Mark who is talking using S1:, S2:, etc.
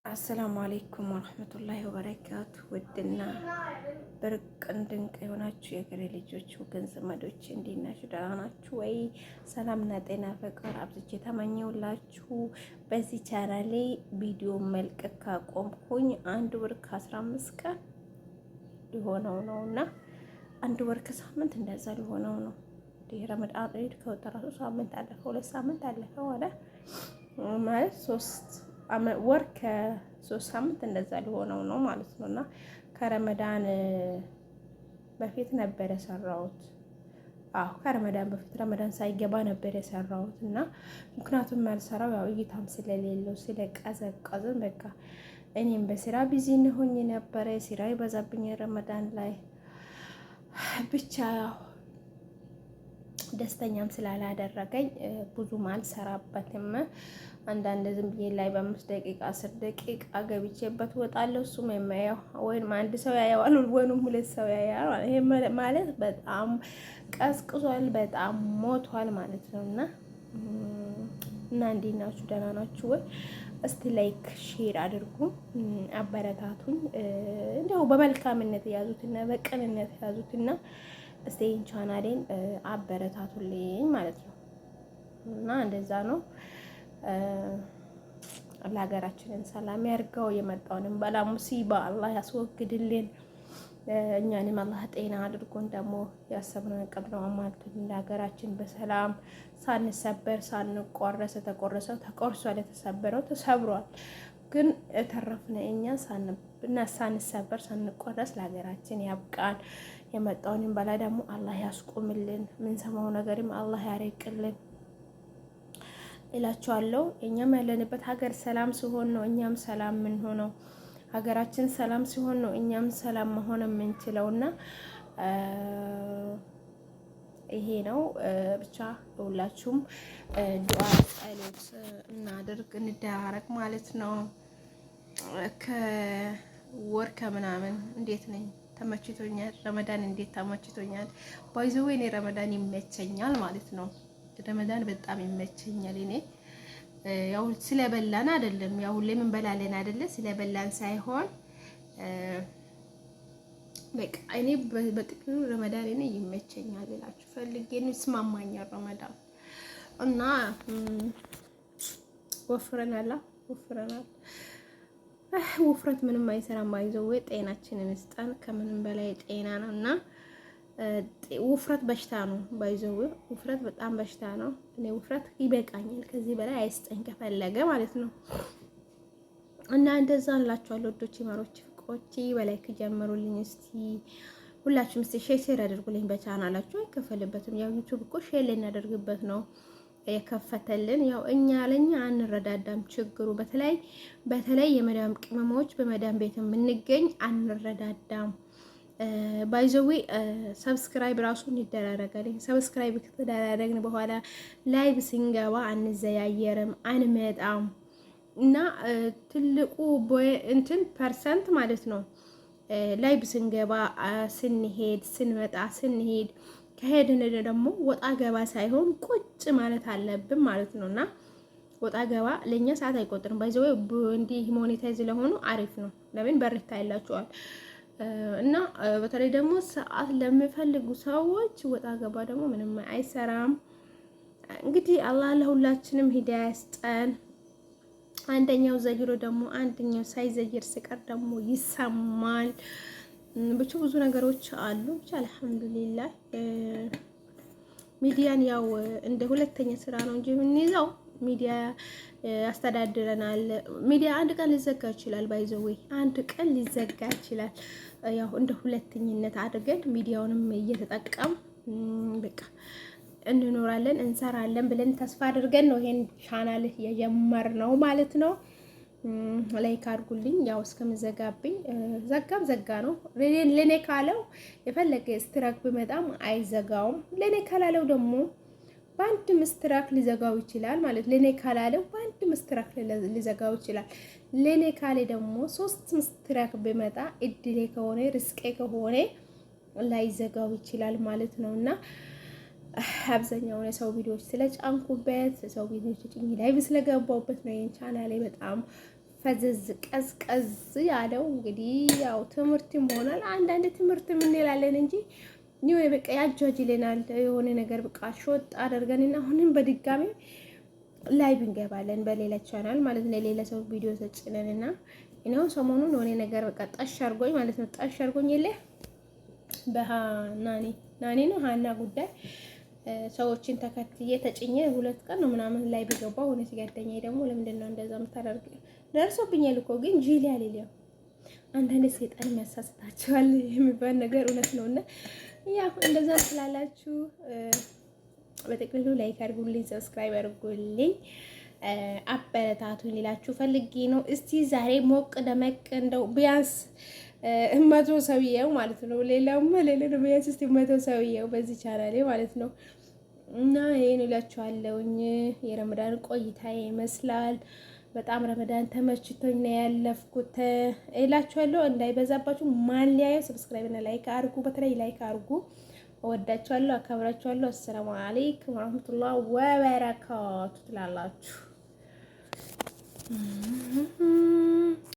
S1: አሰላሙ አሌይኩም ወረህመቱላሂ ወበረካቱ። ውድና ብርቅን ድንቅ የሆናችሁ የሀገሬ ልጆች ወገን ዘመዶች እንዴት ናችሁ? ደህና ናችሁ ወይ? ሰላምና ጤና ፍቅር አብዝቼ ተመኘውላችሁ። በዚህ ቻናሌ ቪዲዮ መልቀቅ ካቆምኩኝ 1 ወር ከ15 ቀን ሊሆነው ነው እና 1 ወር ከሳምንት እንደዛ ሊሆነው ነው። ረመዳን ዒድ ከወጣ ራሱ ሳምንት አለፈው፣ 2 ሳምንት አለፈው ማለት 3 ወር ከ3 ሳምንት እንደዛ ሊሆነው ነው ማለት ነው። እና ከረመዳን በፊት ነበር የሰራሁት። ከረመዳን በፊት ረመዳን ሳይገባ ነበር የሰራሁት እና ምክንያቱም ያልሰራው ያው እይታም ስለሌለው ስለቀዘቀዝን በቃ እኔም በስራ ቢዚ ሆኜ ነበረ። ስራ ይበዛብኝ ረመዳን ላይ ብቻ ደስተኛም ስላላደረገኝ ብዙም አልሰራበትም። አንዳንድ ዝም ብዬ ላይ በ5 ደቂቃ 10 ደቂቃ ገብቼበት ወጣለሁ። እሱም የማያው ወይም አንድ ሰው ያያዋል ወይንም 2 ሰው ያያዋል። ይሄ ማለት በጣም ቀዝቅዟል፣ በጣም ሞቷል ማለት ነው። እና እንዴት ናችሁ? ደህና ናችሁ ወይ? እስቲ ላይክ ሼር አድርጉ፣ አበረታቱኝ። እንደው በመልካምነት ያዙትና በቅንነት ያዙትና እስቲ ቻናሌን አበረታቱልኝ ማለት ነው። እና እንደዛ ነው። ለሀገራችንን ሰላም ያርገው፣ የመጣውንም በላ ሙሲባ አላህ ያስወግድልን። እኛንም አላህ ጤና አድርጎን ደግሞ ያሰብነው ቀብረው አማልቶን ለሀገራችን በሰላም ሳንሰበር ሳንቆረስ፣ ተቆረሰው ተቆርሷል፣ የተሰበረው ተሰብሯል። ግን ተረፍነ እኛ ሳንሰበር ሳንቆረስ ለሀገራችን ያብቃን። የመጣውንም በላ ደግሞ አላህ ያስቆምልን። ምን ሰማው ነገርም አላህ ያረቅልን እላችኋለሁ። እኛም ያለንበት ሀገር ሰላም ሲሆን ነው እኛም ሰላም ምን ሆነው። ሀገራችን ሰላም ሲሆን ነው እኛም ሰላም መሆን የምንችለውና ይሄ ነው ብቻ። ሁላችሁም ዱዓ ጸሎት እናድርግ እንደራረግ ማለት ነው። ከወር ከምናምን እንዴት ነኝ? ተመችቶኛል። ረመዳን እንዴት ተመችቶኛል? ባይዘው እኔ ረመዳን ይመቸኛል ማለት ነው። ረመዳን በጣም ይመቸኛል። እኔ ያው ስለበላን አይደለም፣ ያው ሁሌም እንበላለን አይደለ? ስለበላን ሳይሆን በቃ እኔ በጥቅሉ ረመዳን እኔ ይመቸኛል እላችሁ ፈልጌ ነው። ይስማማኛል ረመዳን እና ወፍረናል። ውፍረት ምንም አይሰራም። ባይዘው ጤናችንን ስጣን። ከምንም በላይ ጤና ነው እና ውፍረት በሽታ ነው። ባይዘው ውፍረት በጣም በሽታ ነው። እኔ ውፍረት ይበቃኛል፣ ከዚህ በላይ አይስጠኝ ከፈለገ ማለት ነው። እና እንደዛ እንላችኋለሁ ወዶቼ፣ ማሮቼ፣ ፍቅሮቼ። በላይክ ጀምሩልኝ እስቲ ሁላችሁም እስቲ ሼር አድርጉልኝ። በቻናላችሁ አይከፈልበትም። ያው ዩቲዩብ እኮ ሼር ልናደርግበት ነው የከፈተልን። ያው እኛ ለኛ አንረዳዳም። ችግሩ በተለይ የመዳም ቅመሞች በመዳም ቤት የምንገኝ አንረዳዳም። ባይዘዊ ሰብስክራይብ ራሱን ይደራረጋልኝ። ሰብስክራይብ ከተደራረግን በኋላ ላይቭ ስንገባ አንዘያየርም፣ አንመጣም። እና ትልቁ እንትን ፐርሰንት ማለት ነው ላይቭ ስንገባ ስንሄድ ከሄድን ደግሞ ወጣ ገባ ሳይሆን ቁጭ ማለት አለብን ማለት ነው። እና ወጣ ገባ ለኛ ሰዓት አይቆጥርም። ባይዘው እንዲህ ሞኔታይዝ ለሆኑ አሪፍ ነው። ለምን በርታ ይላችኋል። እና በተለይ ደግሞ ሰዓት ለሚፈልጉ ሰዎች ወጣ ገባ ደግሞ ምንም አይሰራም። እንግዲህ አላህ ለሁላችንም ሂዳያ ያስጠን። አንደኛው ዘይሮ ደግሞ አንደኛው ሳይዘይር ሲቀር ደግሞ ይሰማል። ብቻ ብዙ ነገሮች አሉ። ብቻ አልሐምዱሊላህ ሚዲያን ያው እንደ ሁለተኛ ስራ ነው እንጂ የምንይዘው ሚዲያ ያስተዳድረናል። ሚዲያ አንድ ቀን ሊዘጋ ይችላል። ባይዘው አንድ ቀን ሊዘጋ ይችላል። ያው እንደ ሁለተኝነት አድርገን ሚዲያውንም እየተጠቀም በቃ እንኖራለን እንሰራለን ብለን ተስፋ አድርገን ነው ይሄን ቻናል የጀመርነው ማለት ነው። ላይክ አድርጉልኝ። ያው እስከምዘጋብኝ ዘጋ ነው። ለኔ ካለው የፈለገ ስትራክ ቢመጣም አይዘጋውም። ለኔ ካላለው ደግሞ በአንድ ምስትራክ ሊዘጋው ይችላል ማለት። ለኔ ካላለው በአንድ ምስትራክ ሊዘጋው ይችላል። ለኔ ካለ ደግሞ 3 ምስትራክ ቢመጣ እድሌ ከሆነ ርስቄ ከሆነ ላይዘጋው ይችላል ማለት ነውና አብዛኛው የሰው ቪዲዮዎች ስለጫንኩበት ሰው ቪዲዮዎች ጭኝ ላይ ስለገባውበት ነው ይሄን ቻናሌ በጣም ፈዘዝ ቀዝቀዝ ያለው እንግዲህ ያው ትምህርትም ሆናል። አንዳንድ ትምህርት እንላለን እንጂ ነው በቃ ያጃጅለናል የሆነ ነገር በቃ ሾጥ አደርገንና አሁንም በድጋሚ ላይቭ እንገባለን በሌላ ቻናል ማለት ነው። ሌላ ሰው ቪዲዮ ተጭነንና እኔው ሰሞኑን የሆነ ነገር በቃ ጣሽ አርጎኝ ማለት ነው። ጣሽ አርጎኝ የለ ናኒ ነው ሃና ጉዳይ ሰዎችን ተከትዬ ተጭኘ 2 ቀን ነው ምናምን ላይ ቢገባው ሆነ ሲጋደኛዬ ደግሞ ለምንድነው እንደዛ የምታደርግ ደርሶብኛል እኮ ግን ጂሊ አለልኝ። አንዳንድ ሰይጣን የሚያሳስታቸዋል የሚባል ነገር እውነት ነውና ያው እንደዛ ስላላችሁ በጥቅሉ ላይክ አድርጉልኝ፣ ሰብስክራይብ አድርጉልኝ፣ አበረታቱኝ ሊላችሁ ፈልጌ ነው። እስቲ ዛሬ ሞቅ ደመቅ እንደው ቢያንስ 100 ሰውየው ማለት ነው። ሌላው ነው ቢያንስ እስቲ 100 ሰውየው በዚህ ቻናሌ ማለት ነው። እና ይሄን እላችኋለሁኝ። የረመዳን ቆይታ ይመስላል። በጣም ረመዳን ተመችቶኝ ነው ያለፍኩት እላችኋለሁ። እንዳይበዛባችሁ ማን ሊያየው ሰብስክራይብ እና ላይክ አድርጉ። በተለይ ላይክ አድርጉ። እወዳችኋለሁ፣ አከብራችኋለሁ። አሰላሙ አለይኩም ወራህመቱላሂ ወበረካቱ ትላላችሁ።